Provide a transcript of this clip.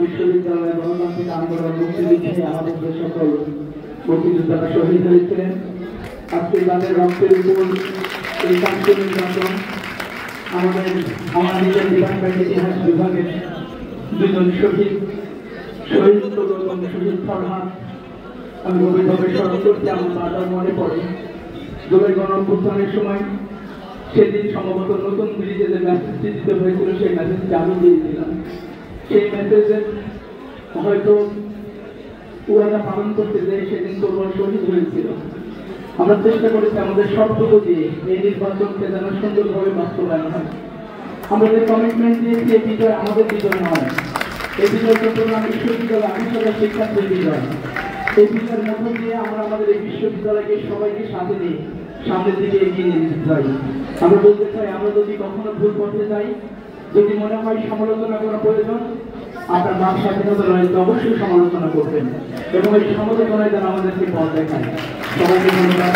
বিশ্ববিদ্যালয় গণতান্ত্রিক আন্দোলন মুক্তিযুদ্ধে আমাদের যে সকল মুক্তিযোদ্ধারা শহীদ হয়েছিলেন, আজকে যাদের রক্তের উপর এই কার্য নির্বাচন আমাদের নিজের বিভাগের ইতিহাস বিভাগের দুজন শহীদ ফরহাদ আমি গভীরভাবে স্মরণ করতে আমার বারবার মনে পড়ে। জুলাই গণঅভ্যুত্থানের সময় সেদিন সম্ভবত নতুন ব্রিজে যে মেসেজটি দিতে হয়েছিল সেই মেসেজটি আমি দিয়েছিলাম। সেই মেসেজের হয়তো পুরাটা পালন করতে যে সেদিন তরুণ শহীদ হয়েছিল। আমরা চেষ্টা করেছি আমাদের সবটুকু দিয়ে এই নির্বাচনকে যেন সুন্দরভাবে বাস্তবায়ন হয়। আমরা যে কমিটমেন্ট দিয়েছি এই বিজয় আমাদের বিজয় নয়, এই বিজয় চট্টগ্রাম বিশ্ববিদ্যালয় 80,000 শিক্ষার্থীর বিজয়। এই বিজয়ের মধ্য দিয়ে আমরা আমাদের এই বিশ্ববিদ্যালয়কে সবাইকে সাথে নিয়ে সামনের দিকে এগিয়ে নিয়ে যেতে চাই। আমরা বলতে চাই, আমরা যদি কখনো ভুল পথে যাই, যদি মনে হয় সমালোচনা করা প্রয়োজন, আপনার বাক স্বাধীনতা রয়েছে, অবশ্যই সমালোচনা করবেন এবং এই সমালোচনায় যেন আমাদেরকে পথ দেখায়। সবাইকে ধন্যবাদ।